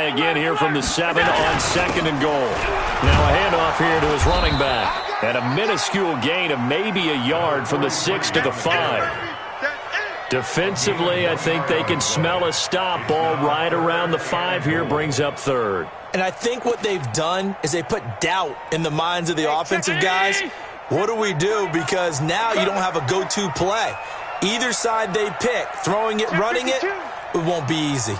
try again here from the 7 on 2nd and goal. Now a handoff here to his running back. And a minuscule gain of maybe a yard from the 6 to the 5. Defensively, I think they can smell a stop. Ball right around the 5 here, brings up 3rd. And I think what they've done is they put doubt in the minds of the offensive guys. What do we do? Because now you don't have a go-to play. Either side they pick, throwing it, running it, it won't be easy.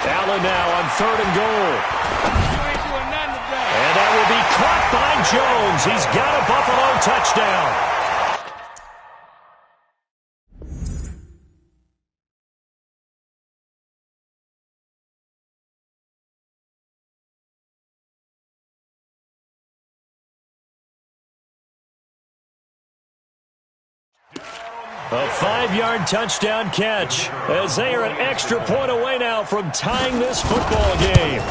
Allen now on 3rd and goal. And that will be caught by Jones. He's got a Buffalo touchdown. A 5-yard touchdown catch as they are an extra point away now from tying this football game.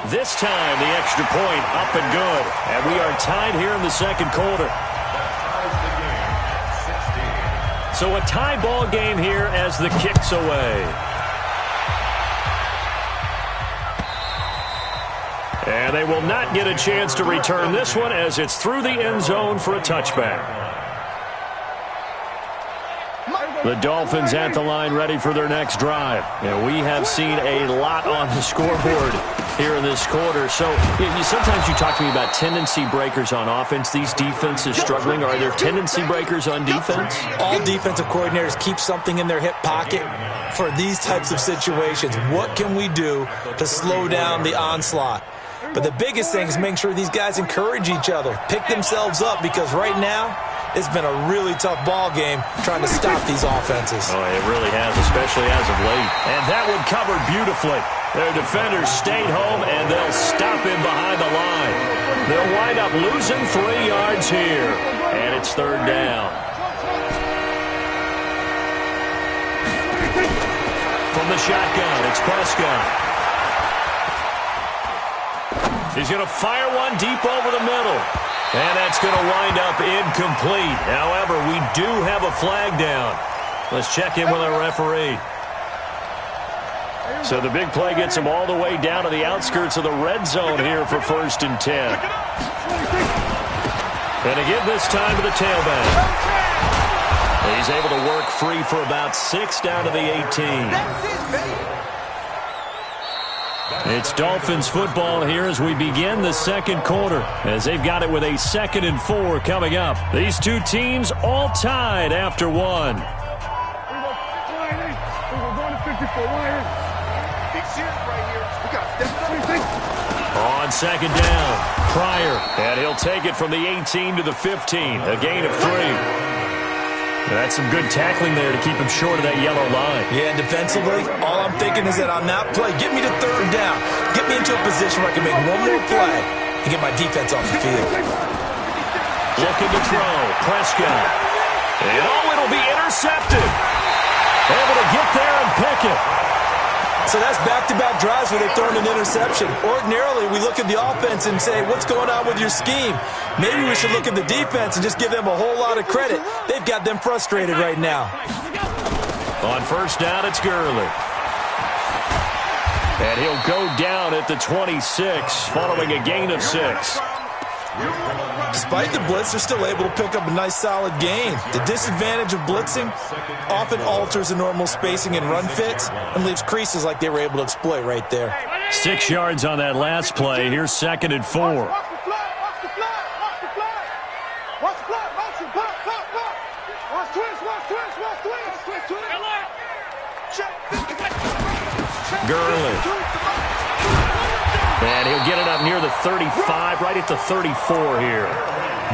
This time the extra point up and good. And we are tied here in the 2nd quarter. So a tie ball game here as the kick's away. And they will not get a chance to return this one as it's through the end zone for a touchback. The Dolphins at the line ready for their next drive. And we have seen a lot on the scoreboard here in this quarter. So sometimes you talk to me about tendency breakers on offense. These defenses struggling. Are there tendency breakers on defense? All defensive coordinators keep something in their hip pocket for these types of situations. What can we do to slow down the onslaught? But the biggest thing is making sure these guys encourage each other, pick themselves up, because right now it's been a really tough ball game trying to stop these offenses. Oh, it really has, especially as of late. And that one covered beautifully. Their defenders stayed home, and they'll stop him behind the line. They'll wind up losing 3 yards here, and it's 3rd down. From the shotgun, it's Prescott. He's going to fire one deep over the middle. And that's going to wind up incomplete. However, we do have a flag down. Let's check in with our referee. So the big play gets him all the way down to the outskirts of the red zone here for 1st and 10. And again this time to the tailback. He's able to work free for about 6 down to the 18. It's Dolphins football here as we begin the 2nd quarter, as they've got it with a 2nd and 4 coming up. These two teams all tied after 1. On 2nd down, Pryor, and he'll take it from the 18 to the 15, a gain of 3. That's some good tackling there to keep him short of that yellow line. Yeah, defensively, all I'm thinking is that on that play, get me to 3rd down. Get me into a position where I can make one more play and get my defense off the field. Looking to throw, Prescott. And it'll be intercepted. Able to get there and pick it. So that's back-to-back drives where they've thrown an interception. Ordinarily, we look at the offense and say, what's going on with your scheme? Maybe we should look at the defense and just give them a whole lot of credit. They've got them frustrated right now. On 1st down, it's Gurley. And he'll go down at the 26, following a gain of 6. Despite the blitz, they're still able to pick up a nice solid gain. The disadvantage of blitzing often alters the normal spacing and run fits and leaves creases like they were able to exploit right there. 6 yards on that last play. Here's 2nd and 4. Gurley. And he'll get it up near the 35, right at the 34 here.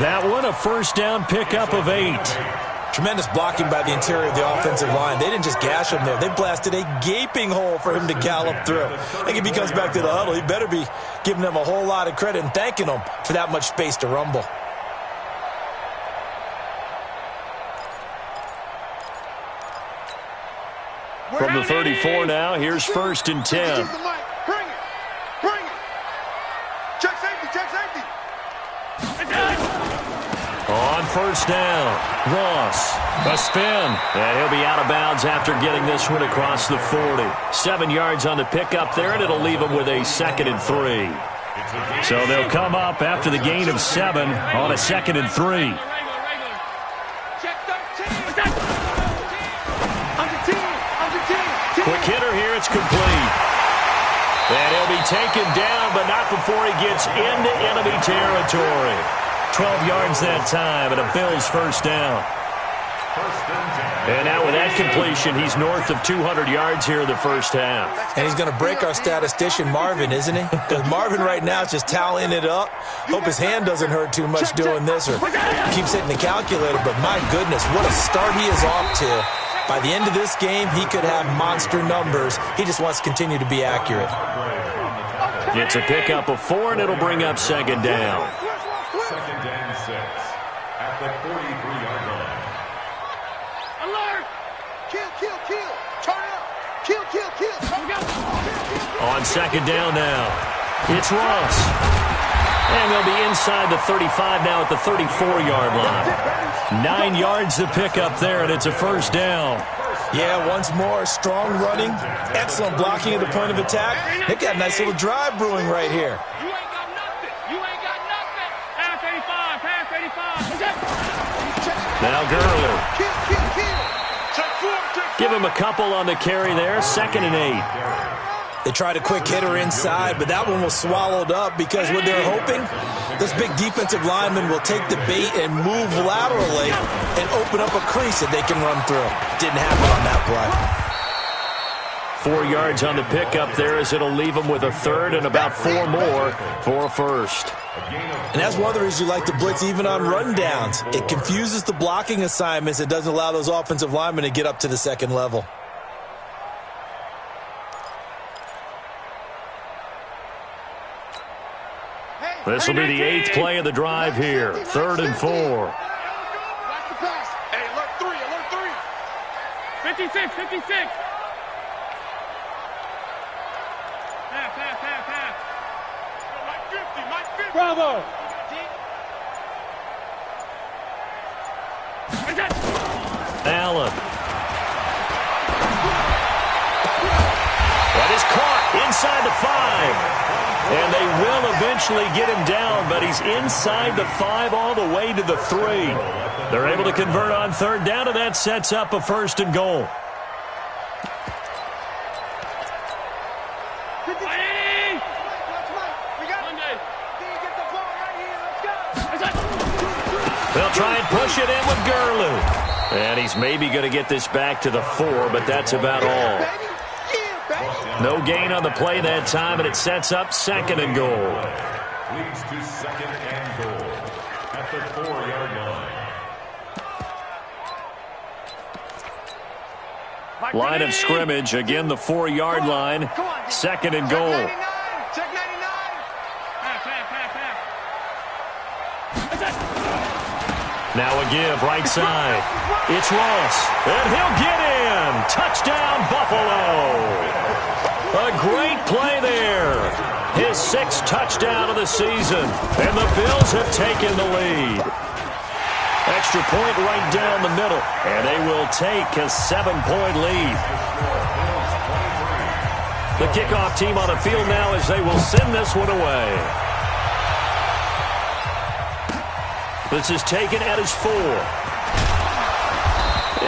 That one, a 1st down pickup of 8. Tremendous blocking by the interior of the offensive line. They didn't just gash him there. They blasted a gaping hole for him to gallop through. I think if he comes back to the huddle, he better be giving them a whole lot of credit and thanking them for that much space to rumble. From the 34 now, here's 1st and 10. On 1st down, Ross. A spin, and he'll be out of bounds after getting this one across the 40. 7 yards on the pickup there, and it'll leave him with a 2nd and 3. So they'll come up after the gain of 7 on a 2nd and 3. Quick hitter here, it's complete. And he'll be taken down, but not before he gets into enemy territory. 12 yards that time, and a Bills first down. And now with that completion, he's north of 200 yards here in the first half. And he's going to break our statistician, Marvin, isn't he? Because Marvin right now is just tallying it up. Hope his hand doesn't hurt too much doing this or keeps hitting the calculator. But my goodness, what a start he is off to. By the end of this game, he could have monster numbers. He just wants to continue to be accurate. It's a pickup of 4, and it'll bring up 2nd down. 2nd and 6 at the 43-yard line. Alert! Kill, kill, kill. Turn up. Kill, kill, kill. On 2nd down now, it's Ross. And they'll be inside the 35 now at the 34-yard line. 9 yards to pick up there, and it's a first down. Yeah, once more, strong running, excellent blocking at the point of attack. They've got a nice little drive brewing right here. You ain't got nothing. You ain't got nothing. Pass 85, pass 85. Now Gurley. Kill, kill, kill. Take 4. Give him a couple on the carry there, 2nd and 8. They tried a quick hitter inside, but that one was swallowed up because what they're hoping, this big defensive lineman will take the bait and move laterally and open up a crease that they can run through. Didn't happen on that play. 4 yards on the pickup there as it'll leave him with a 3rd and about 4 more for a first. And that's one of the reasons you like to blitz even on rundowns. It confuses the blocking assignments. It doesn't allow those offensive linemen to get up to the 2nd level. This will be the 8th play of the drive here. 3rd and 4. Watch the pass. Hey, alert 3, alert 3. 56, 56. Pass, pass, pass, pass. Mike 50, Mike 50. Bravo. Allen. That is caught inside the 5. And they will eventually get him down, but he's inside the 5 all the way to the 3. They're able to convert on 3rd down, and that sets up a 1st and goal. They'll try and push it in with Gurley. And he's maybe going to get this back to the 4, but that's about all. No gain on the play that time, and it sets up 2nd and goal. Leads to 2nd and goal at the 4-yard line. Line of scrimmage, again the 4-yard line. 2nd and goal. Check 99. Now a give right side. It's Ross, and he'll get in. Touchdown, Buffalo. A great play there. His 6th touchdown of the season, and the Bills have taken the lead. Extra point right down the middle, and they will take a 7-point lead. The kickoff team on the field now as they will send this one away. This is taken at his 4.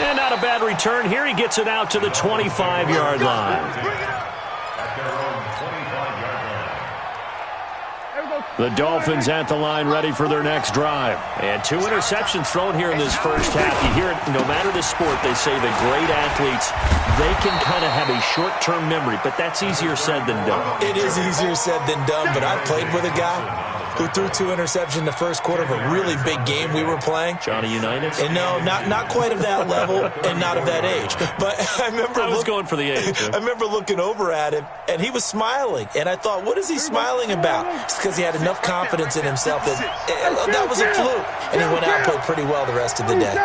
And not a bad return here. He gets it out to the 25-yard line. The Dolphins at the line ready for their next drive. And 2 interceptions thrown here in this first half. You hear it, no matter the sport, they say the great athletes, they can kind of have a short-term memory, but that's easier said than done. It is easier said than done, but I played with a guy who threw 2 interceptions in the first quarter of a really big game we were playing. Johnny Unitas? And no, not quite of that level and not of that age. But I was going for the age. I remember looking over at him, and he was smiling. And I thought, what is he smiling about? It's because he had enough confidence in himself that that was a fluke. And he went out and played pretty well the rest of the day.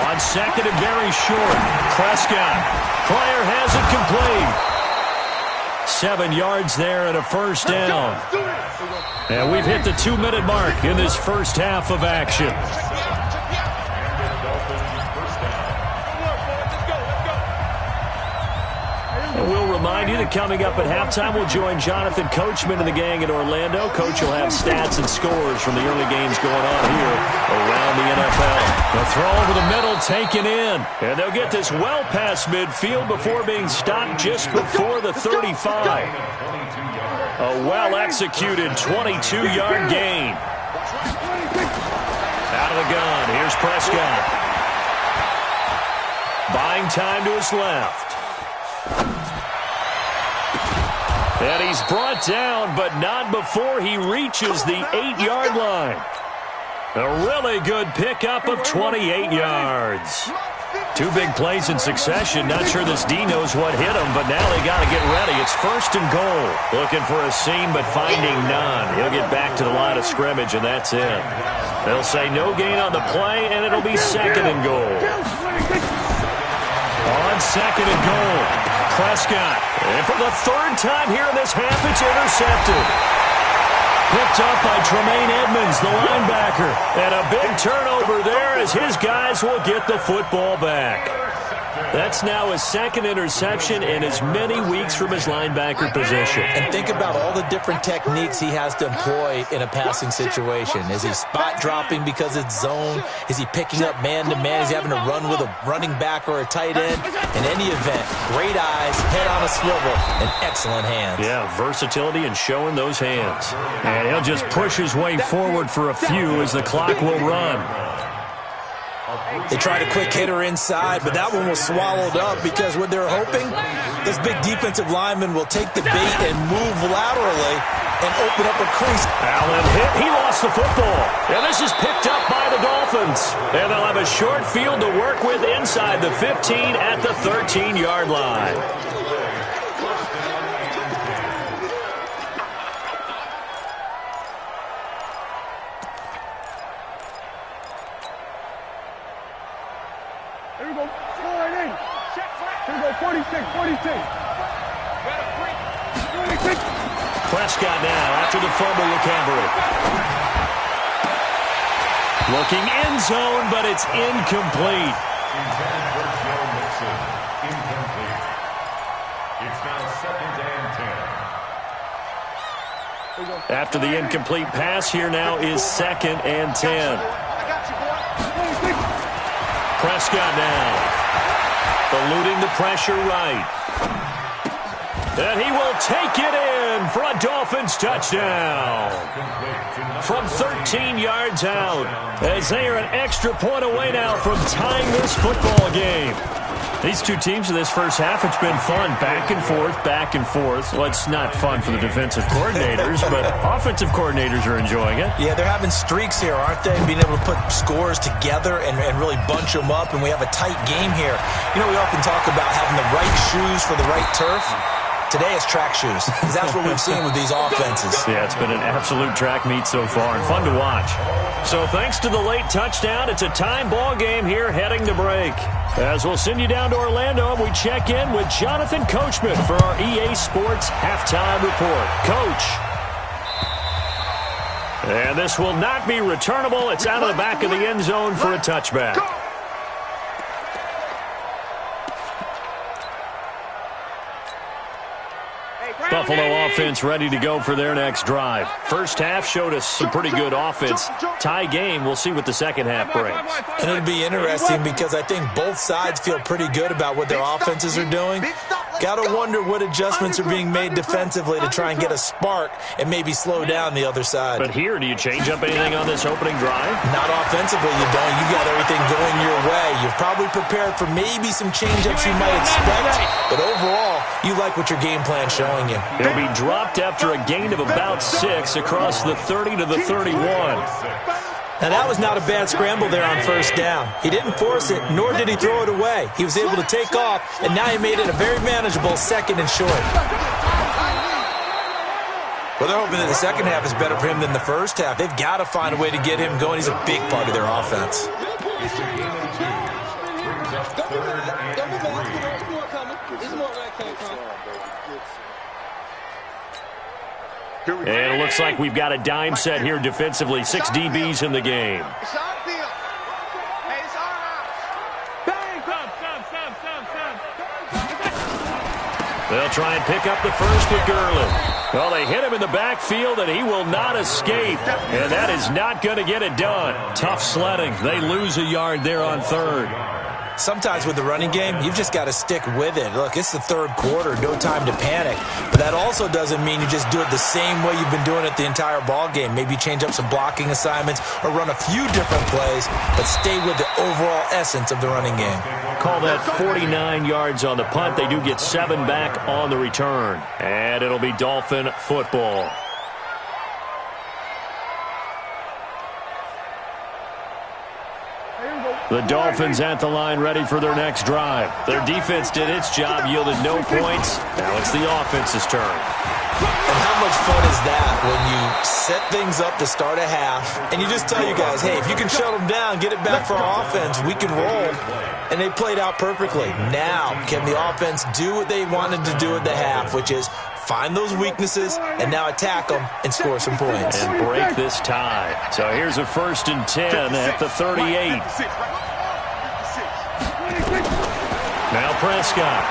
On 2nd and very short, Prescott. Pryor has it complete. 7 yards there and a first down. And we've hit the 2-minute mark in this first half of action. We'll remind you that coming up at halftime, we'll join Jonathan Coachman and the gang in Orlando. Coach will have stats and scores from the early games going on here around the NFL. The throw over the middle taken in. And they'll get this well past midfield before being stopped just before the 35. A well-executed 22-yard gain. Out of the gun. Here's Prescott. Buying time to his left. And he's brought down, but not before he reaches the 8-yard line. A really good pickup of 28 yards. 2 big plays in succession. Not sure this D knows what hit him, but now they got to get ready. It's 1st and goal. Looking for a seam, but finding none. He'll get back to the line of scrimmage, and that's it. They'll say no gain on the play, and it'll be 2nd and goal. On 2nd and goal, Prescott. And for the 3rd time here in this half, it's intercepted. Picked up by Tremaine Edmonds, the linebacker. And a big turnover there as his guys will get the football back. That's now his 2nd interception in as many weeks from his linebacker position. And think about all the different techniques he has to employ in a passing situation. Is he spot dropping because it's zone? Is he picking up man-to-man? Is he having to run with a running back or a tight end? In any event, great eyes, head on a swivel, and excellent hands. Yeah, versatility and showing those hands. And he'll just push his way forward for a few as the clock will run. They tried a quick hitter inside, but that one was swallowed up because what they're hoping, this big defensive lineman will take the bait and move laterally and open up a crease. Allen hit. He lost the football. And this is picked up by the Dolphins. And they'll have a short field to work with inside the 15 at the 13-yard line. Here we go. Score it in. Here we go. 46. Prescott now after the fumble with Campbell. Looking end zone, but it's incomplete. It's now 2nd and 10. After the incomplete pass, here now is 2nd and 10. Prescott now, eluding the pressure right. And he will take it in for a Dolphins touchdown. From 13 yards out, as they are an extra point away now from tying this football game. These two teams in this first half, it's been fun. Back and forth, back and forth. Well, it's not fun for the defensive coordinators, but offensive coordinators are enjoying it. Yeah, they're having streaks here, aren't they? Being able to put scores together and really bunch them up, and we have a tight game here. You know, we often talk about having the right shoes for the right turf. Today it's track shoes, because that's what we've seen with these offenses. Yeah, it's been an absolute track meet so far, and fun to watch. So thanks to the late touchdown, it's a time ball game here heading to break. As we'll send you down to Orlando, and we check in with Jonathan Coachman for our EA Sports Halftime Report. Coach. And this will not be returnable. It's out of the back of the end zone for a touchback. Buffalo offense ready to go for their next drive. First half showed us some pretty good offense. Tie game, we'll see what the second half brings. And it'll be interesting because I think both sides feel pretty good about what their offenses are doing. Got to wonder what adjustments are being made defensively to try and get a spark and maybe slow down the other side. But here, do you change up anything on this opening drive? Not offensively, you don't. You got everything going your way. You've probably prepared for maybe some change-ups you might expect, but overall, you like what your game plan's showing you. He'll be dropped after a gain of about 6 across the 30 to the 31. Now, that was not a bad scramble there on first down. He didn't force it, nor did he throw it away. He was able to take off, and now he made it a very manageable 2nd and short. Well, they're hoping that the second half is better for him than the first half. They've got to find a way to get him going. He's a big part of their offense. And it looks like we've got a dime set here defensively. 6 DBs in the game. They'll try and pick up the first with Gurley. Well, they hit him in the backfield, and he will not escape. And that is not going to get it done. Tough sledding. They lose a yard there on third. Sometimes with the running game, you've just got to stick with it. Look, it's the third quarter, no time to panic. But that also doesn't mean you just do it the same way you've been doing it the entire ball game. Maybe change up some blocking assignments or run a few different plays, but stay with the overall essence of the running game. Call that 49 yards on the punt. They do get 7 back on the return. And it'll be Dolphin football. The Dolphins at the line ready for their next drive. Their defense did its job, yielded no points. Now it's the offense's turn. And how much fun is that when you set things up to start a half and you just tell you guys, hey, if you can shut them down, get it back for our offense, we can roll. And they played out perfectly. Now, can the offense do what they wanted to do at the half, which is find those weaknesses and now attack them and score some points. And break this tie. So here's a 1st and 10 at the 38. Now Prescott.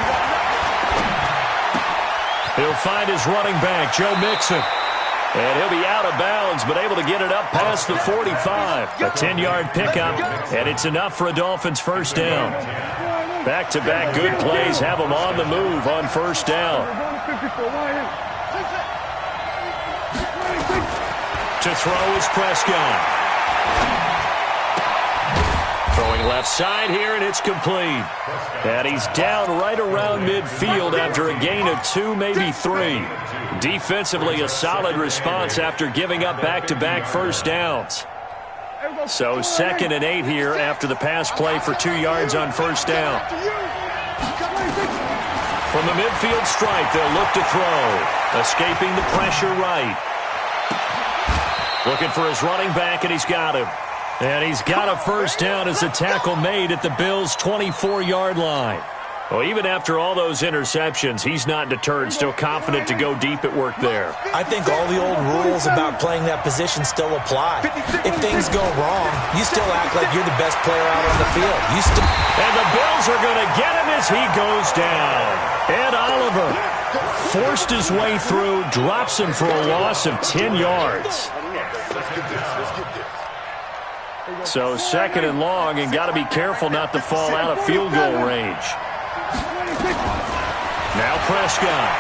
He'll find his running back, Joe Mixon. And he'll be out of bounds, but able to get it up past the 45. A 10-yard pickup, and it's enough for a Dolphins first down. Back-to-back good plays have them on the move on first down. To throw is Prescott. Throwing left side here, and it's complete. And he's down right around midfield after a gain of 2, maybe 3. Defensively, a solid response after giving up back-to-back first downs. So 2nd and 8 here after the pass play for 2 yards on first down. From the midfield stripe, they'll look to throw. Escaping the pressure right. Looking for his running back, and he's got him. And he's got a first down as a tackle made at the Bills' 24-yard line. Well, even after all those interceptions, he's not deterred, still confident to go deep at work there. I think all the old rules about playing that position still apply. If things go wrong, you still act like you're the best player out on the field. And the Bills are going to get him as he goes down. Ed Oliver forced his way through, drops him for a loss of 10 yards. So 2nd and long, and got to be careful not to fall out of field goal range. Now Prescott.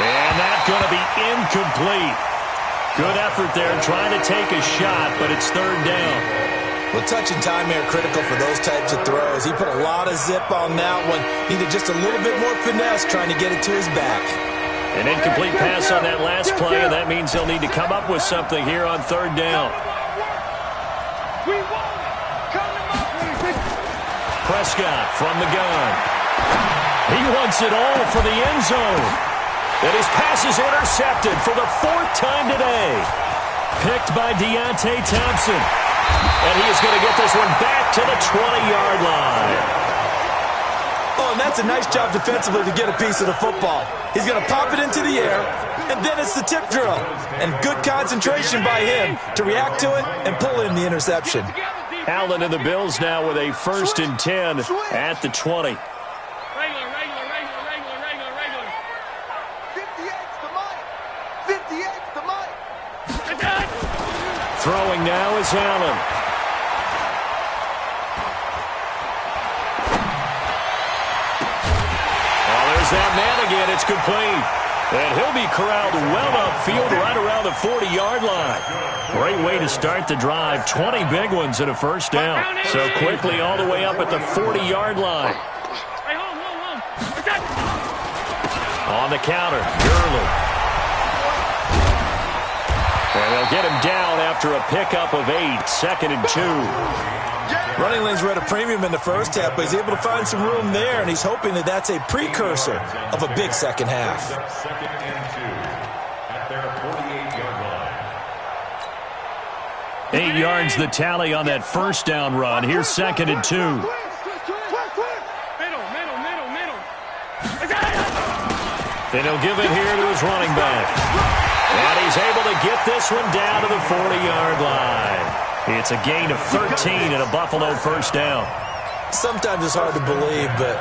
And that's going to be incomplete. Good effort there trying to take a shot, but it's 3rd down. Well, touch and time are critical for those types of throws. He put a lot of zip on that one. Needed just a little bit more finesse trying to get it to his back. An incomplete pass on that last play, and that means they'll need to come up with something here on 3rd down. Prescott from the gun. He wants it all for the end zone. And his pass is intercepted for the 4th time today. Picked by Deontay Thompson. And he is going to get this one back to the 20-yard line. Oh, and that's a nice job defensively to get a piece of the football. He's going to pop it into the air, and then it's the tip drill. And good concentration by him to react to it and pull in the interception. Allen and the Bills now with a 1st and 10 at the 20. Regular. 58's the money. 58's the money. Throwing now is Allen. That man again, it's complete. And he'll be corralled well upfield right around the 40-yard line. Great way to start the drive. 20 big ones and a first down. So quickly all the way up at the 40-yard line. Hey, home. On the counter, Gurley. And they'll get him down after a pickup of 8. 2nd and 2. Running lanes were at a premium in the first half, but he's able to find some room there, and he's hoping that that's a precursor of a big second half. 2nd and 2 at their 48-yard line. 8 yards the tally on that first down run. Here's 2nd and 2. Then he'll give it here to his running back. And he's able to get this one down to the 40-yard line. It's a gain of 13 and a Buffalo first down. Sometimes it's hard to believe, but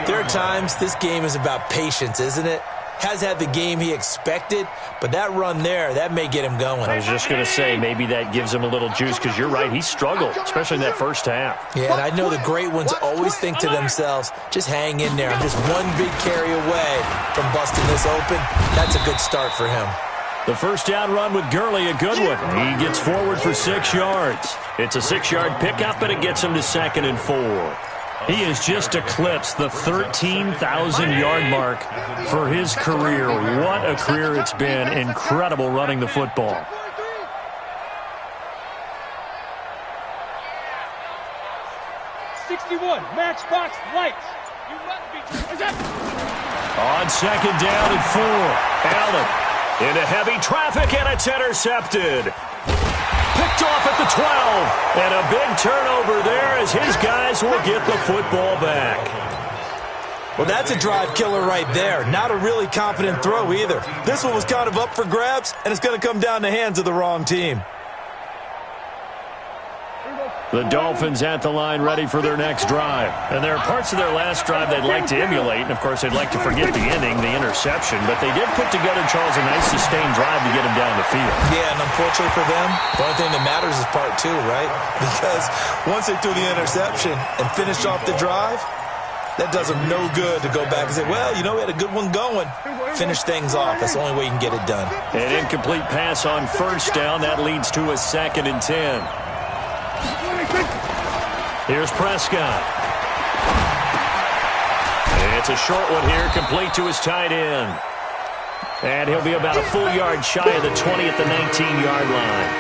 there are times this game is about patience, isn't it? Has had the game he expected, but that run there, that may get him going. I was just going to say, maybe that gives him a little juice, because you're right, he struggled, especially in that first half. Yeah, and I know the great ones always think to themselves, just hang in there. I'm just one big carry away from busting this open. That's a good start for him. The first down run with Gurley, a good one. He gets forward for 6 yards. It's a 6-yard pickup, and it gets him to 2nd and 4. He has just eclipsed the 13,000-yard mark for his career. What a career it's been. Incredible running the football. Matchbox lights. You must be. On 2nd down and 4. Allen into heavy traffic, and it's intercepted. Picked off at the 12. And a big turnover there as his guys will get the football back. Well, that's a drive killer right there. Not a really confident throw either. This one was kind of up for grabs, and it's going to come down the hands of the wrong team. The Dolphins at the line ready for their next drive. And there are parts of their last drive they'd like to emulate. And, of course, they'd like to forget the ending, the interception. But they did put together, Charles, a nice sustained drive to get him down the field. Yeah, and unfortunately for them, the only thing that matters is part 2, right? Because once they threw the interception and finished off the drive, that does them no good to go back and say, well, you know, we had a good one going. Finish things off. That's the only way you can get it done. An incomplete pass on first down. That leads to a 2nd and 10. Here's Prescott. It's a short one here, complete to his tight end. And he'll be about a full yard shy of the 20 at the 19-yard line.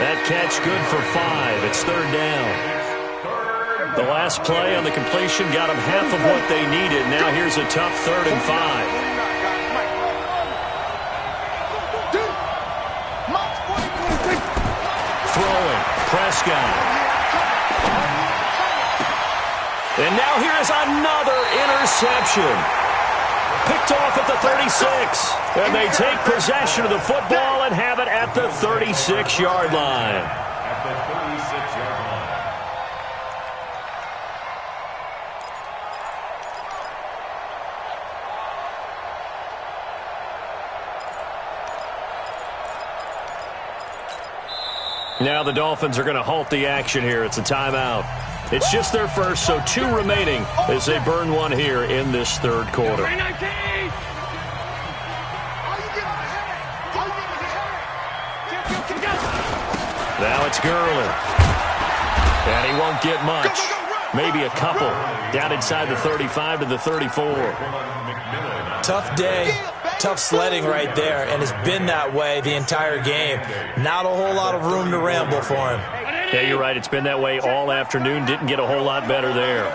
That catch good for 5. It's 3rd down. The last play on the completion got them half of what they needed. Now here's a tough 3rd and 5. Throwing, Prescott. And now here is another interception. Picked off at the 36. And they take possession of the football and have it at the 36-yard line. At the 36-yard line. Now the Dolphins are going to halt the action here. It's a timeout. It's just their first, so 2 remaining as they burn one here in this 3rd quarter. Now it's Gurley. And he won't get much. Maybe a couple. Down inside the 35 to the 34. Tough day. Tough sledding right there, and it's been that way the entire game. Not a whole lot of room to ramble for him. Yeah, you're right. It's been that way all afternoon. Didn't get a whole lot better there.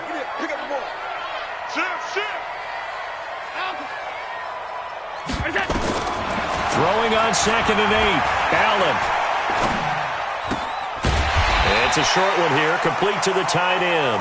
Throwing on 2nd and 8. Allen. It's a short one here, complete to the tight end.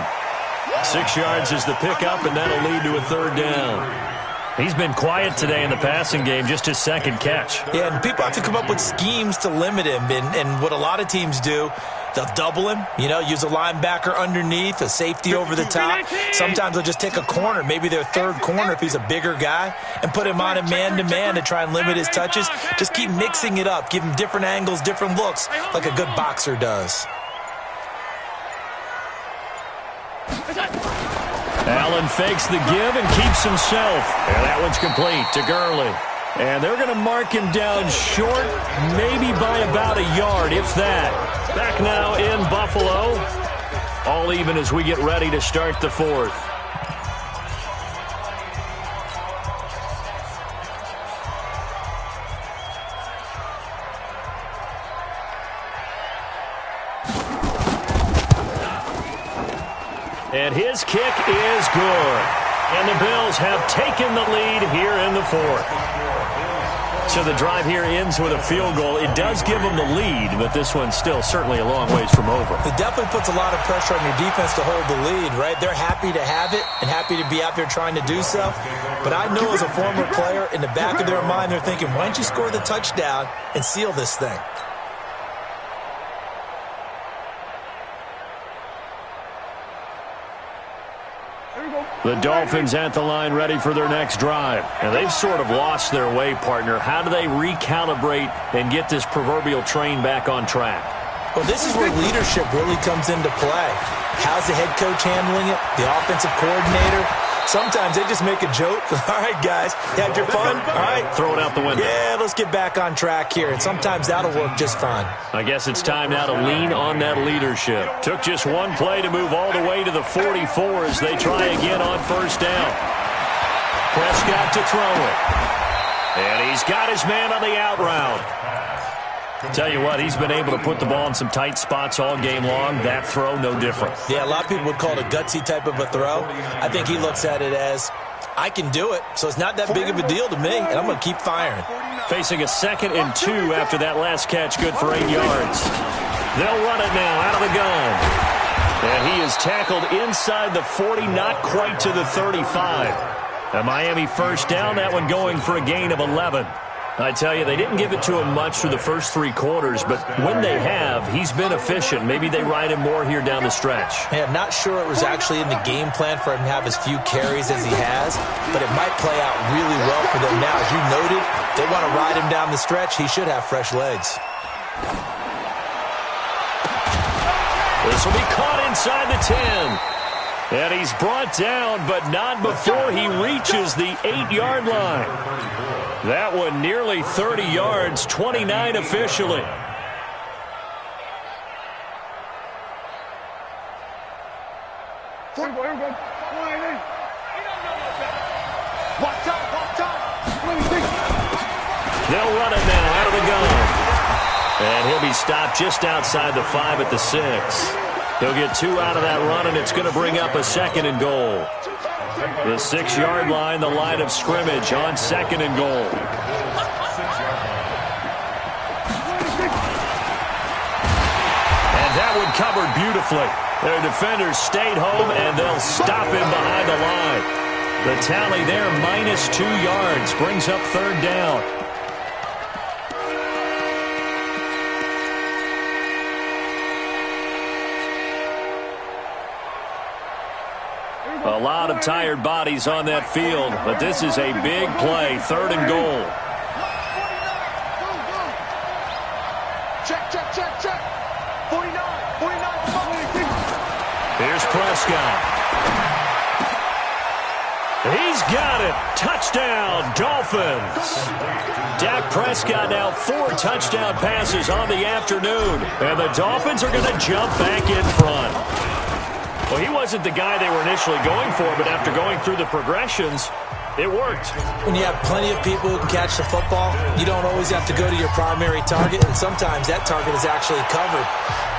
6 yards is the pickup, and that'll lead to a 3rd down. He's been quiet today in the passing game, just his 2nd catch. Yeah, and people have to come up with schemes to limit him. And what a lot of teams do, they'll double him, you know, use a linebacker underneath, a safety over the top. Sometimes they'll just take a corner, maybe their 3rd corner if he's a bigger guy, and put him on a man-to-man to try and limit his touches. Just keep mixing it up, give him different angles, different looks, like a good boxer does. Allen fakes the give and keeps himself. And that one's complete to Gurley. And they're going to mark him down short, maybe by about a yard, if that. Back now in Buffalo. All even as we get ready to start the 4th. And his kick is good. And the Bills have taken the lead here in the 4th. So the drive here ends with a field goal. It does give them the lead, but this one's still certainly a long ways from over. It definitely puts a lot of pressure on your defense to hold the lead, right? They're happy to have it and happy to be out there trying to do so. But I know as a former player, in the back of their mind, they're thinking, why don't you score the touchdown and seal this thing? The Dolphins at the line ready for their next drive. And they've sort of lost their way, partner. How do they recalibrate and get this proverbial train back on track? Well, this is where leadership really comes into play. How's the head coach handling it? The offensive coordinator? Sometimes they just make a joke. All right, guys, you had your fun? All right. Throw it out the window. Yeah, let's get back on track here. And sometimes that'll work just fine. I guess it's time now to lean on that leadership. Took just one play to move all the way to the 44 as they try again on first down. Prescott to throw it. And he's got his man on the out route. Tell you what, he's been able to put the ball in some tight spots all game long. That throw, no different. Yeah, a lot of people would call it a gutsy type of a throw. I think he looks at it as, I can do it, so it's not that big of a deal to me, and I'm going to keep firing. Facing a 2nd and 2 after that last catch, good for 8 yards. They'll run it now out of the gun. And he is tackled inside the 40, not quite to the 35. A Miami first down, that one going for a gain of 11. I tell you, they didn't give it to him much through the first 3 quarters, but when they have, he's been efficient. Maybe they ride him more here down the stretch. Hey, I'm not sure it was actually in the game plan for him to have as few carries as he has, but it might play out really well for them now. As you noted, they want to ride him down the stretch. He should have fresh legs. This will be caught inside the 10. And he's brought down, but not before he reaches the 8-yard line. That one nearly 30 yards, 29 officially. They'll run it now out of the gun. And he'll be stopped just outside the 5 at the 6. He'll get 2 out of that run, and it's going to bring up a 2nd and goal. The 6-yard line, the line of scrimmage on 2nd and goal. And that one covered beautifully. Their defenders stayed home, and they'll stop him behind the line. The tally there, minus 2 yards, brings up 3rd down. A lot of tired bodies on that field, but this is a big play, 3rd and goal. Check. 49. Here's Prescott. He's got it. Touchdown, Dolphins. Dak Prescott now 4 touchdown passes on the afternoon, and the Dolphins are going to jump back in front. Well, he wasn't the guy they were initially going for, but after going through the progressions, it worked. When you have plenty of people who can catch the football, you don't always have to go to your primary target, and sometimes that target is actually covered.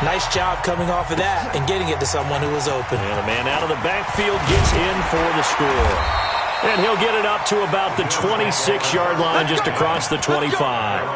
Nice job coming off of that and getting it to someone who was open. And a man out of the backfield gets in for the score. And he'll get it up to about the 26-yard line, just across the 25.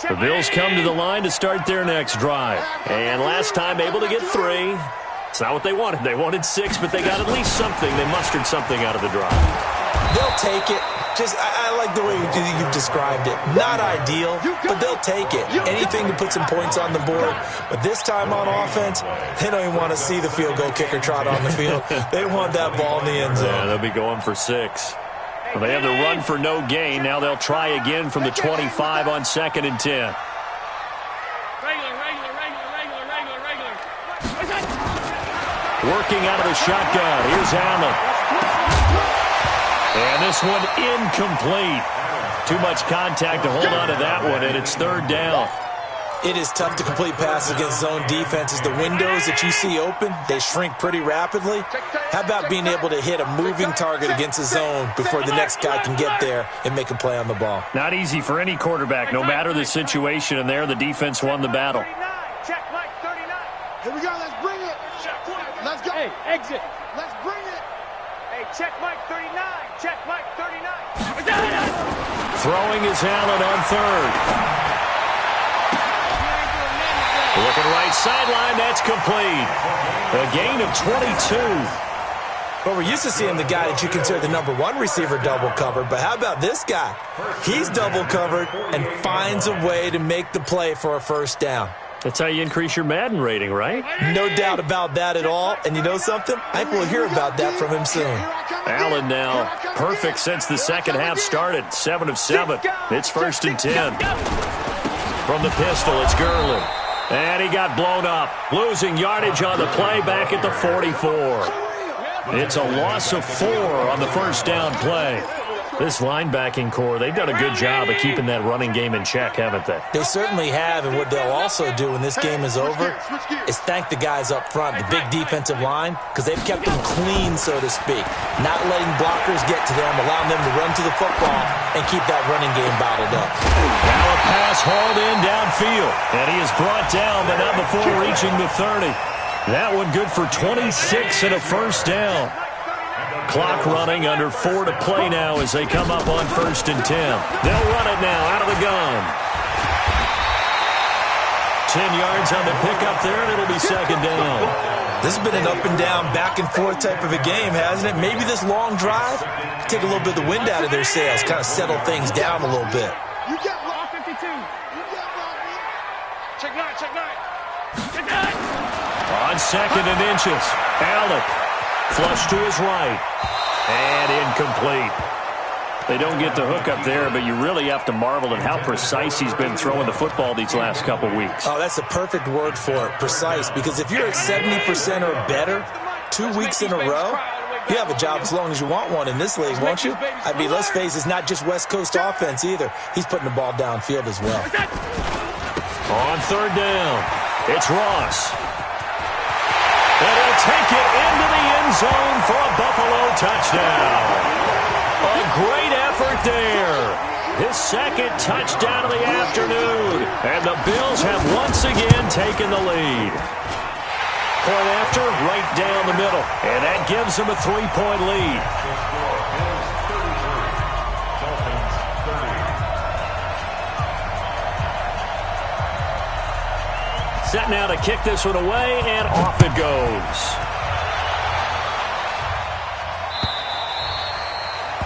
The Bills come to the line to start their next drive. And last time able to get 3. It's not what they wanted. They wanted 6, but they got at least something. They mustered something out of the drive. They'll take it. I like the way you've described it. Not ideal, but they'll take it. Anything to put some points on the board. But this time on offense, they don't even want to see the field goal kicker trot on the field. They want that ball in the end zone. Yeah, they'll be going for 6. Well, they have the run for no gain. Now they'll try again from the 25 on 2nd and 10. Regular. Working out of the shotgun. Here's Allen. And this one incomplete. Too much contact to hold on to that one, and it's 3rd down. It is tough to complete passes against zone defenses. The windows that you see open, they shrink pretty rapidly. How about being able to hit a moving target against a zone before the next guy can get there and make a play on the ball? Not easy for any quarterback, no matter the situation, and there the defense won the battle. Check Mike 39. Here we go, let's bring it. Let's go. Hey, exit. Let's bring it. Hey, check Mike 39. Check Mike 39. Throwing is Allen on third. Looking right sideline, that's complete. A gain of 22. Well, we're used to seeing the guy that you consider the number one receiver double covered, but how about this guy? He's double covered and finds a way to make the play for a first down. That's how you increase your Madden rating, right? No doubt about that at all. And you know something? I think we'll hear about that from him soon. Allen now perfect since the second half started. 7 of 7. It's 1st and 10. From the pistol, it's Gurley. And he got blown up. Losing yardage on the play back at the 44. It's a loss of 4 on the first down play. This linebacking core, they've done a good job of keeping that running game in check, haven't they? They certainly have, and what they'll also do when this game is over is thank the guys up front, the big defensive line, because they've kept them clean, so to speak. Not letting blockers get to them, allowing them to run to the football and keep that running game bottled up. Now a pass hauled in downfield, and he is brought down, but not before reaching the 30. That one good for 26 and a first down. Clock running, under 4 to play now as they come up on 1st and 10. They'll run it now out of the gun. 10 yards on the pickup there, and it'll be 2nd down. This has been an up and down, back and forth type of a game, hasn't it? Maybe this long drive, take a little bit of the wind out of their sails, kind of settle things down a little bit. You got Ball 52. You got Check 9, check 9. Check 9. On 2nd and inches, Allen. Flush to his right. And incomplete. They don't get the hook up there, but you really have to marvel at how precise he's been throwing the football these last couple weeks. Oh, that's a perfect word for it, precise, because if you're at 70% or better 2 weeks in a row, you have a job as long as you want one in this league, won't you? I mean, let's face it, it's not just West Coast offense either. He's putting the ball downfield as well. On 3rd down, it's Ross. And he'll take it into the end zone for a Buffalo touchdown. A great effort there. His 2nd touchdown of the afternoon. And the Bills have once again taken the lead. Point after, right down the middle. And that gives them a 3-point lead. Set now to kick this one away, and off it goes.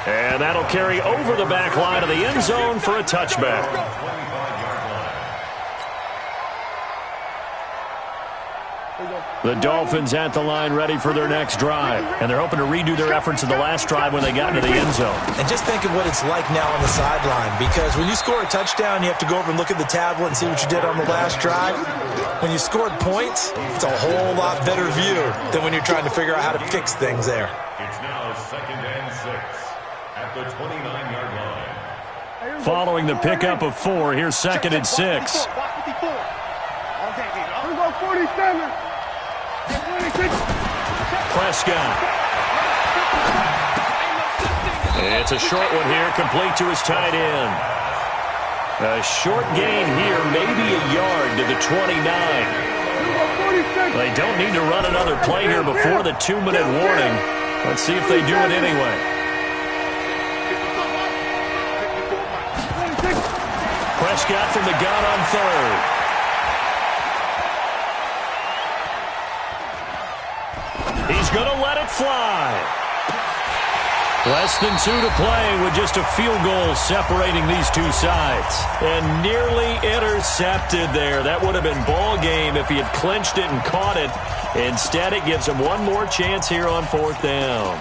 And that'll carry over the back line of the end zone for a touchback. The Dolphins at the line ready for their next drive. And they're hoping to redo their efforts in the last drive when they got into the end zone. And just think of what it's like now on the sideline, because when you score a touchdown, you have to go over and look at the tablet and see what you did on the last drive. When you scored points, it's a whole lot better view than when you're trying to figure out how to fix things there. It's now 2nd and 6 at the 29-yard line. Following the pickup of 4, here's 2nd and 6. Here we go, 47. Prescott. It's a short one here, complete to his tight end. A short gain here, maybe a yard to the 29. They don't need to run another play here before the 2-minute warning. Let's see if they do it anyway. Prescott from the gun on 3rd. He's going to let it fly. Less than 2 to play with just a field goal separating these two sides. And nearly intercepted there. That would have been ball game if he had clinched it and caught it. Instead, it gives him one more chance here on 4th down.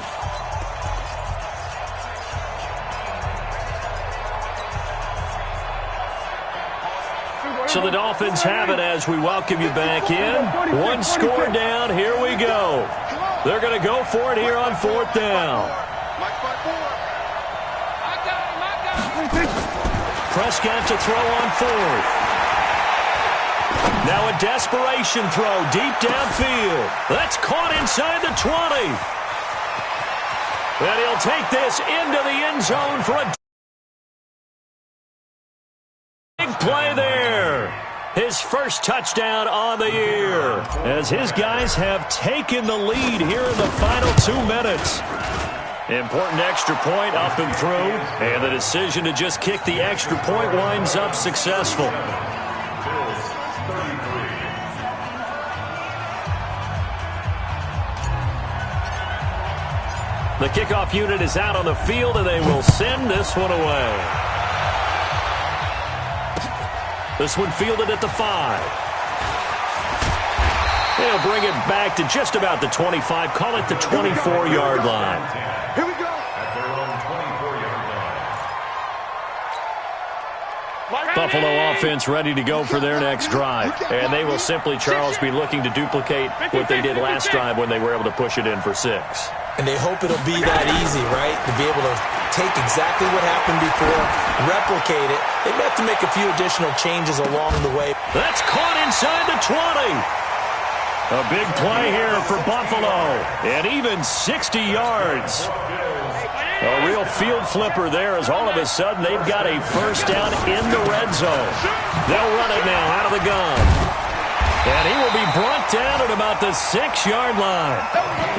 So the Dolphins have it as we welcome you back in. One score down. Here we go. They're going to go for it here on 4th down. Prescott to throw on 4th. Now a desperation throw deep downfield. That's caught inside the 20. And he'll take this into the end zone for a big play there. His first touchdown on the year, as his guys have taken the lead here in the final 2 minutes. Important extra point up and through, and the decision to just kick the extra point winds up successful. The kickoff unit is out on the field, and they will send this one away. This one fielded at the 5. They'll bring it back to just about the 25. Call it the 24-yard line. Here we go. At their own 24-yard line. Buffalo offense ready to go for their next drive. And they will simply, Charles, be looking to duplicate what they did last drive when they were able to push it in for 6. And they hope it'll be that easy, right? To be able to take exactly what happened before, replicate it. They may have to make a few additional changes along the way. That's caught inside the 20. A big play here for Buffalo. And even 60 yards. A real field flipper there, as all of a sudden they've got a first down in the red zone. They'll run it now out of the gun. And he will be brought down at about the 6-yard line.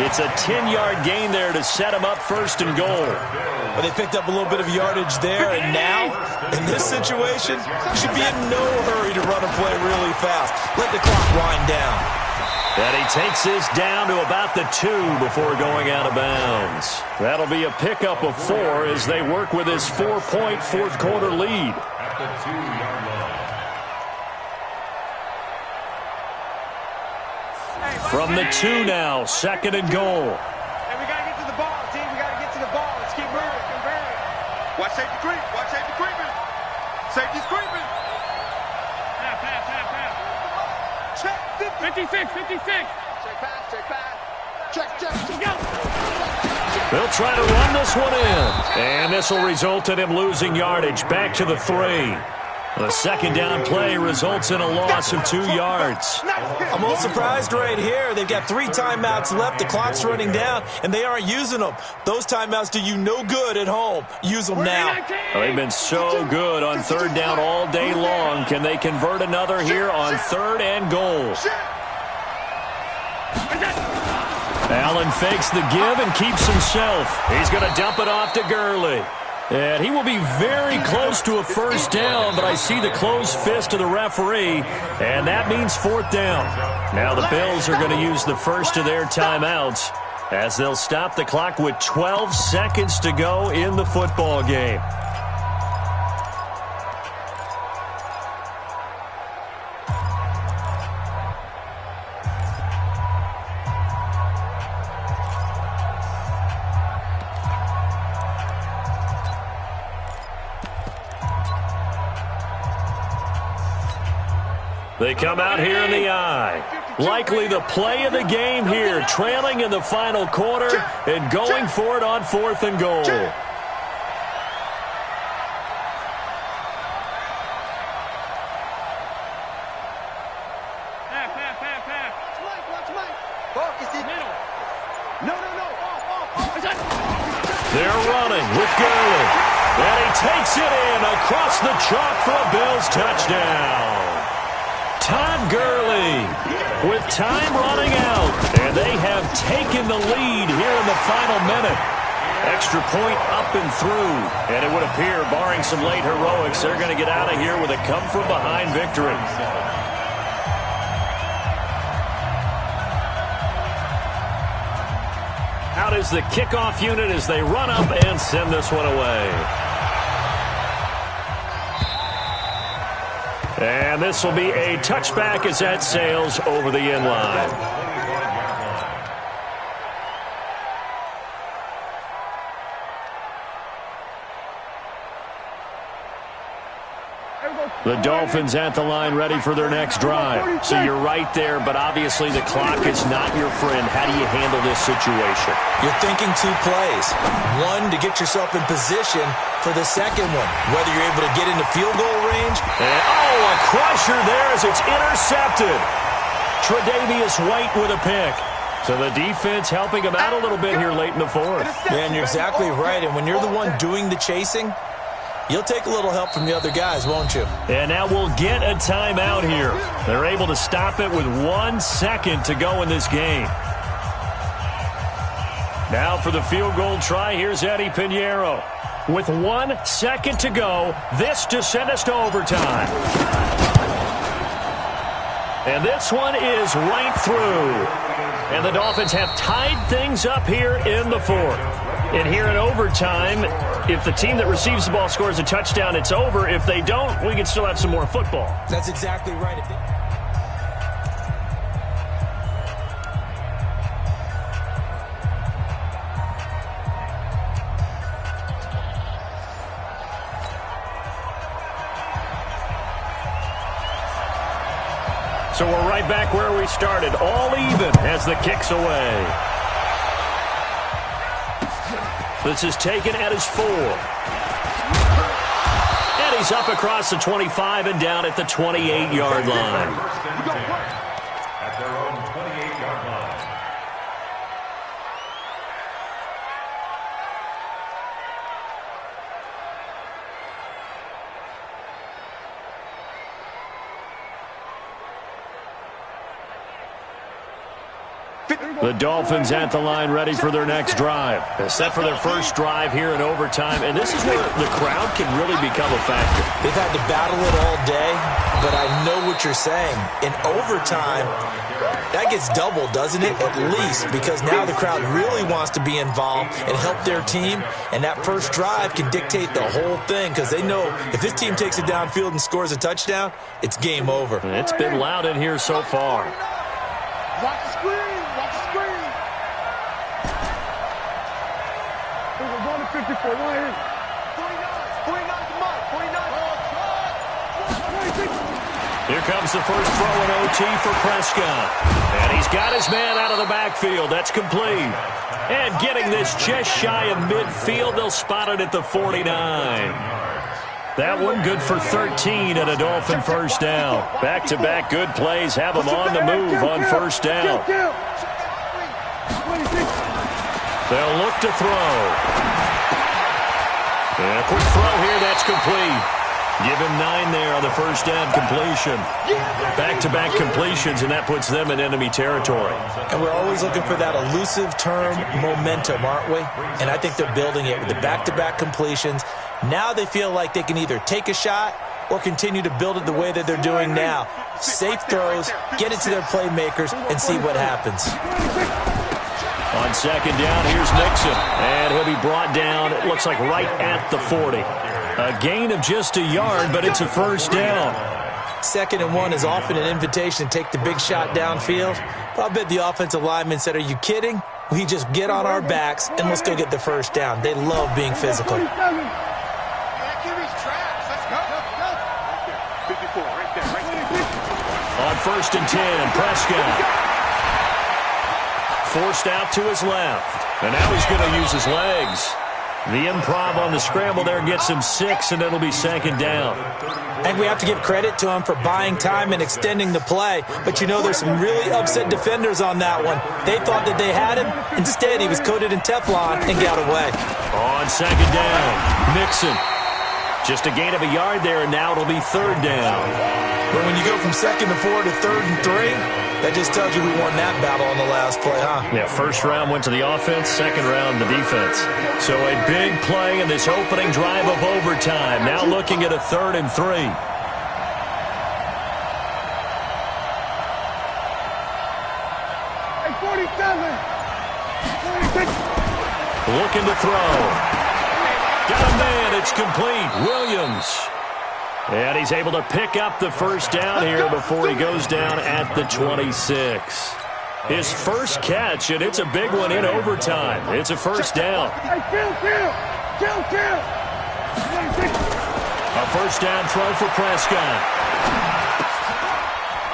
It's a 10-yard gain there to set him up first and goal. Well, they picked up a little bit of yardage there, and now, in this situation, you should be in no hurry to run a play really fast. Let the clock wind down. And he takes this down to about the 2 before going out of bounds. That'll be a pickup of 4 as they work with his 4-point fourth-quarter lead. At the 2-yard line. From the 2 now, second and goal. Hey, we got to get to the ball, team. We got to get to the ball. Let's keep moving. Watch safety creep. Watch safety creeping. Safety's creeping. Pass. Check 56. Check pass. Check. Go. They'll try to run this one in. And this will result in him losing yardage back to the 3. The second down play results in a loss of 2 yards. I'm a little surprised right here. They've got 3 timeouts left. The clock's running down, and they aren't using them. Those timeouts do you no good at home. Use them now. Well, they've been so good on third down all day long. Can they convert another here on third and goal? Allen fakes the give and keeps himself. He's going to dump it off to Gurley. And he will be very close to a first down, but I see the closed fist of the referee, and that means 4th down. Now the Bills are going to use the first of their timeouts as they'll stop the clock with 12 seconds to go in the football game. They come out here in the eye. Likely the play of the game here, trailing in the final quarter and going for it on 4th and goal. Pass. Watch Mike. Focus it. Middle. No. Off. They're running with Gurley. And he takes it in across the chalk for a Bills touchdown. Todd Gurley with time running out, and they have taken the lead here in the final minute. Extra point up and through, and it would appear, barring some late heroics, they're going to get out of here with a come-from-behind victory. Out is the kickoff unit as they run up and send this one away. And this will be a touchback as that sails over the end line. The Dolphins at the line ready for their next drive. So you're right there, but obviously the clock is not your friend. How do you handle this situation? You're thinking 2 plays. One, to get yourself in position for the second one. Whether you're able to get into field goal range. And, a crusher there as it's intercepted. Tre'Davious White with a pick. So the defense helping him out a little bit here late in the fourth. Man, you're exactly right. And when you're the one doing the chasing, you'll take a little help from the other guys, won't you? And now we'll get a timeout here. They're able to stop it with 1 second to go in this game. Now for the field goal try, here's Eddie Pinheiro. With 1 second to go, this to send us to overtime. And this one is right through. And the Dolphins have tied things up here in the fourth. And here in overtime, if the team that receives the ball scores a touchdown, it's over. If they don't, we can still have some more football. That's exactly right. So we're right back where we started, all even as the kick's away. This is taken at his 4. And he's up across the 25 and down at the 28-yard line. At their own 28-yard line. The Dolphins at the line ready for their next drive. They're set for their first drive here in overtime, and this is where the crowd can really become a factor. They've had to battle it all day, but I know what you're saying. In overtime, that gets doubled, doesn't it? At least, because now the crowd really wants to be involved and help their team, and that first drive can dictate the whole thing because they know if this team takes it downfield and scores a touchdown, it's game over. It's been loud in here so far. Watch the screen. Watch the screen. There's a 154. 49. 49 to Mike. 49. Here comes the first throw in OT for Prescott. And he's got his man out of the backfield. That's complete. And getting this just shy of midfield, they'll spot it at the 49. That one good for 13 and a Dolphin first down. Back-to-back good plays have them on the move on first down. They'll look to throw. And a quick throw here, that's complete. Give him 9 there on the first down completion. Back-to-back completions, and that puts them in enemy territory. And we're always looking for that elusive term momentum, aren't we? And I think they're building it with the back-to-back completions. Now they feel like they can either take a shot or continue to build it the way that they're doing now. Safe throws, get it to their playmakers, and see what happens. On second down, here's Nixon. And he'll be brought down, it looks like right at the 40. A gain of just a yard, but it's a first down. 2nd and 1 is often an invitation to take the big shot downfield. But I bet the offensive lineman said, are you kidding? We just get on our backs and let's go get the first down. They love being physical. On 1st and 10, Prescott. Forced out to his left. And now he's going to use his legs. The improv on the scramble there gets him 6, and it'll be 2nd down. And we have to give credit to him for buying time and extending the play. But you know there's some really upset defenders on that one. They thought that they had him. Instead, he was coated in Teflon and got away. On 2nd down, Nixon. Just a gain of a yard there, and now it'll be 3rd down. But when you go from 2nd to 4 to 3rd and 3, that just tells you we won that battle on the last play, huh? Yeah, first round went to the offense, second round the defense. So a big play in this opening drive of overtime. Now looking at a 3rd and 3. Hey, 47. 46. Looking to throw. Got a man, it's complete. Williams. And he's able to pick up the first down here before he goes down at the 26. His first catch, and it's a big one in overtime. It's a first down. Hey, kill. A first down throw for Prescott.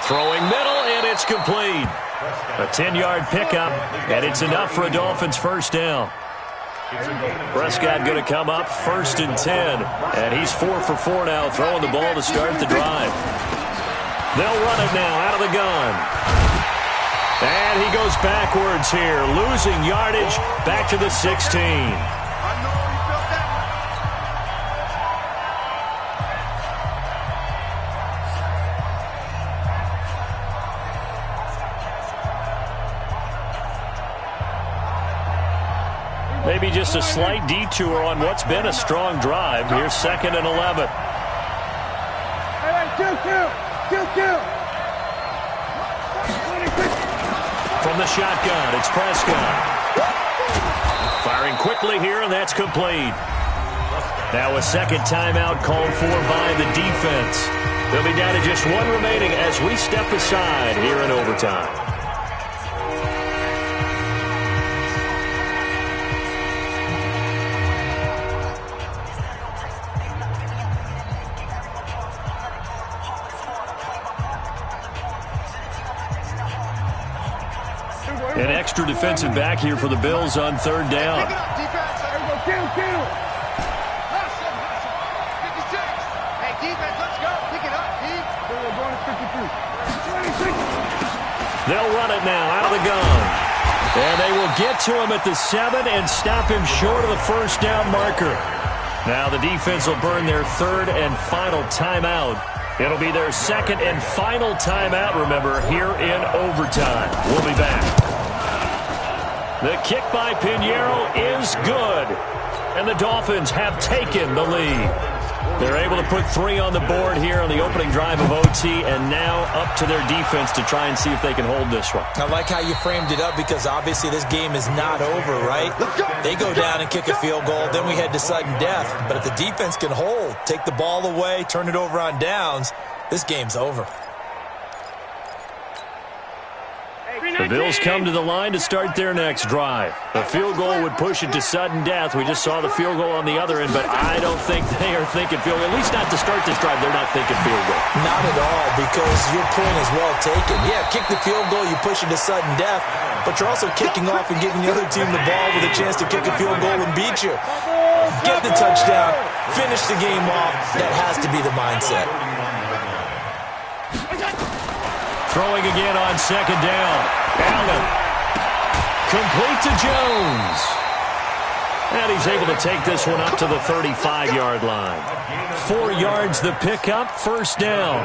Throwing middle, and it's complete. A 10-yard pickup, and it's enough for a Dolphins first down. Prescott going to come up 1st and 10. And he's 4 for 4 now, throwing the ball to start the drive. They'll run it now out of the gun. And he goes backwards here, losing yardage back to the 16. Maybe just a slight detour on what's been a strong drive. Here's 2nd and 11. From the shotgun, it's Prescott. Firing quickly here, and that's complete. Now a second timeout called for by the defense. They'll be down to just one remaining as we step aside here in overtime. An extra defensive back here for the Bills on 3rd down. They'll run it now out of the gun. And they will get to him at the 7 and stop him short of the 1st down marker. Now the defense will burn their 3rd and final timeout. It'll be their 2nd and final timeout, remember, here in overtime. We'll be back. The kick by Pinheiro is good. And the Dolphins have taken the lead. They're able to put 3 on the board here on the opening drive of OT, and now up to their defense to try and see if they can hold this one. I like how you framed it up because obviously this game is not over, right? They go down and kick a field goal, then we head to sudden death. But if the defense can hold, take the ball away, turn it over on downs, this game's over. The Bills come to the line to start their next drive. A field goal would push it to sudden death. We just saw the field goal on the other end, but I don't think they are thinking field goal. At least not to start this drive. They're not thinking field goal. Not at all, because your point is well taken. Yeah, kick the field goal, you push it to sudden death, but you're also kicking off and giving the other team the ball with a chance to kick a field goal and beat you. Get the touchdown, finish the game off. That has to be the mindset. Throwing again on 2nd down. Allen. Complete to Jones. And he's able to take this one up to the 35-yard line. 4 yards the pickup, 1st down.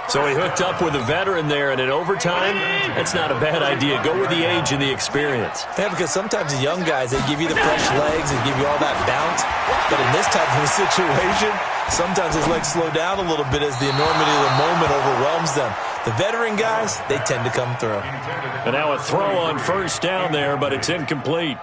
So he hooked up with a veteran there, and in overtime, that's not a bad idea. Go with the age and the experience. Yeah, because sometimes the young guys, they give you the fresh legs and give you all that bounce. But in this type of a situation, sometimes his legs slow down a little bit as the enormity of the moment overwhelms them. The veteran guys, they tend to come through. And now a throw on 1st down there, but it's incomplete.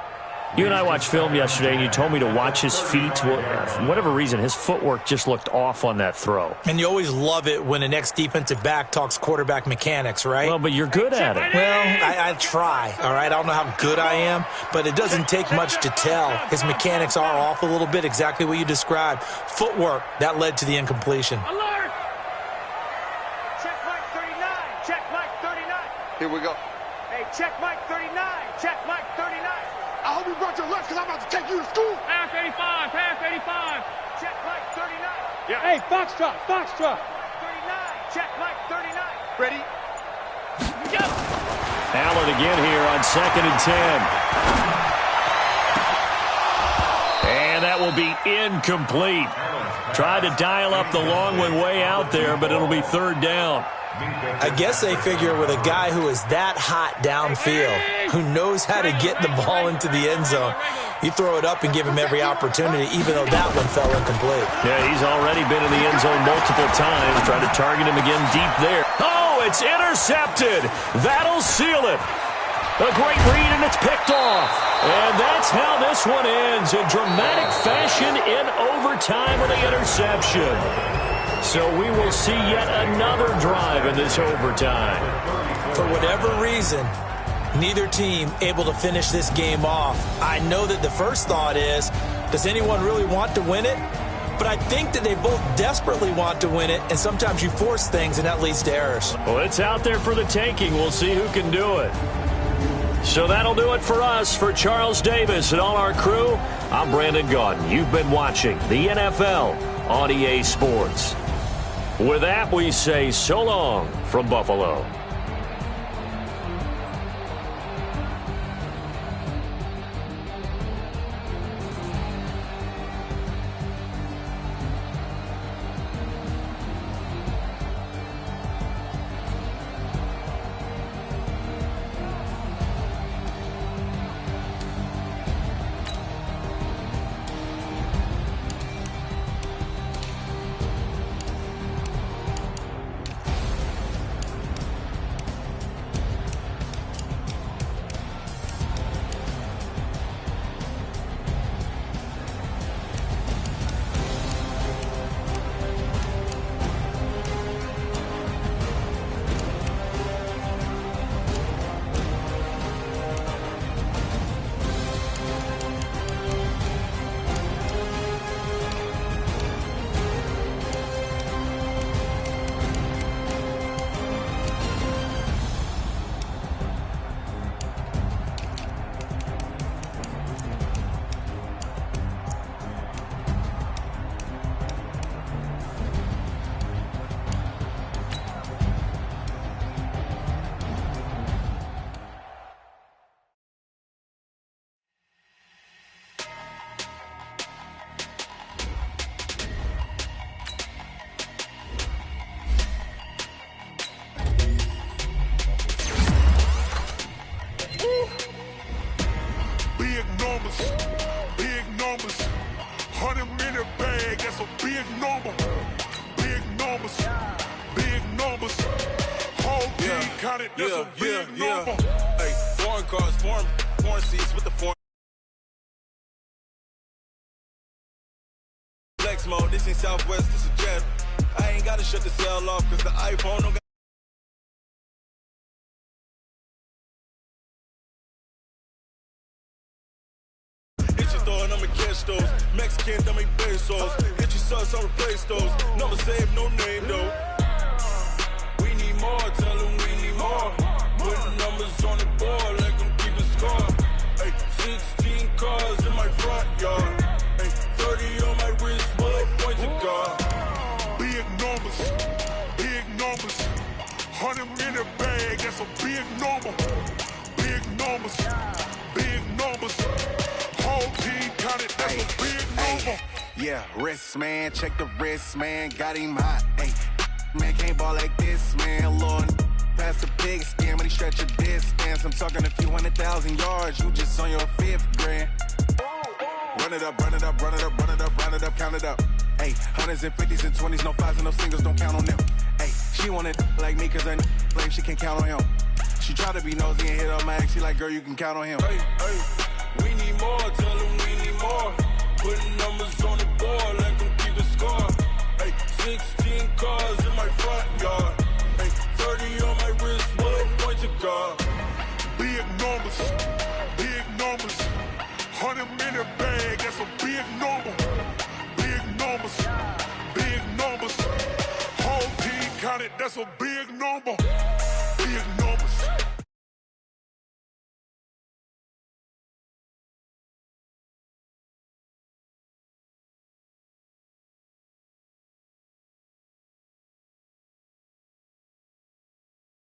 You and I watched film yesterday, and you told me to watch his feet. Well, for whatever reason, his footwork just looked off on that throw. And you always love it when an ex-defensive back talks quarterback mechanics, right? Well, but you're good at it. Well, I try, all right? I don't know how good I am, but it doesn't take much to tell. His mechanics are off a little bit, exactly what you described. Footwork, that led to the incompletion. Alert! Check Mike 39. Check Mike 39. Here we go. Hey, check Mike 39. Check Mike 39. I hope you brought your lunch because I'm about to take you to school. Pass 85, pass 85. Check Mike 39. Yeah. Hey, Foxtrot, Foxtrot. 39. Check Mike 39. Ready? Go. Allen again here on 2nd and 10. And that will be incomplete. Tried to dial up the long one way out there, but it'll be 3rd down. I guess they figure with a guy who is that hot downfield, who knows how to get the ball into the end zone, you throw it up and give him every opportunity, even though that one fell incomplete. Yeah, he's already been in the end zone multiple times. Trying to target him again deep there. Oh, it's intercepted. That'll seal it. A great read, and it's picked off. And that's how this one ends, in dramatic fashion in overtime with the interception. So we will see yet another drive in this overtime. For whatever reason, neither team able to finish this game off. I know that the first thought is, does anyone really want to win it? But I think that they both desperately want to win it, and sometimes you force things, and that leads to errors. Well, it's out there for the taking. We'll see who can do it. So that'll do it for us. For Charles Davis and all our crew, I'm Brandon Gaudin. You've been watching the NFL on EA Sports. With that, we say so long from Buffalo. Big numbers, 100-minute bag, that's a big number. Big numbers, whole team counted, that's a big number. Hey, foreign cars, foreign seats with the foreign flex mode. This ain't Southwest, this is Jet. I ain't gotta shut the cell off cause the iPhone don't got I'ma catch those Mexican dummy pesos. Hit your sus, I'll replace those. Number saved, no name though. We need more, tell them we need more. Putting numbers on the board, like them keeping score. Hey, 16 cars in my front yard. Hey, 30 on my wrist, bullet point to God. Big numbers, 100-minute bag, that's a big number. Big numbers. Whole team counted, that's a big number. yeah, wrist man, check the wrist man, got him hot. Hey, man can't ball like this, man. Lord, pass the big scam when he stretch a distance. I'm talking a few 100,000 yards, you just on your 5th grand. Run it up, count it up. Hey, hundreds and 50s and 20s, no 5s and no singles, don't count on them. Hey, she wanted like me cause her claim she can count on him. She tried to be nosy and hit her max, she like, girl, you can count on him. Hey, we need more, tell them we need more. Putting numbers on the board, like them keep the score. Hey, 16 cars in my front yard. Hey, 30 on my wrist, bullet point to God. Big numbers, 100-minute bag, that's a big number. Big numbers, whole team counted, that's a big number. Big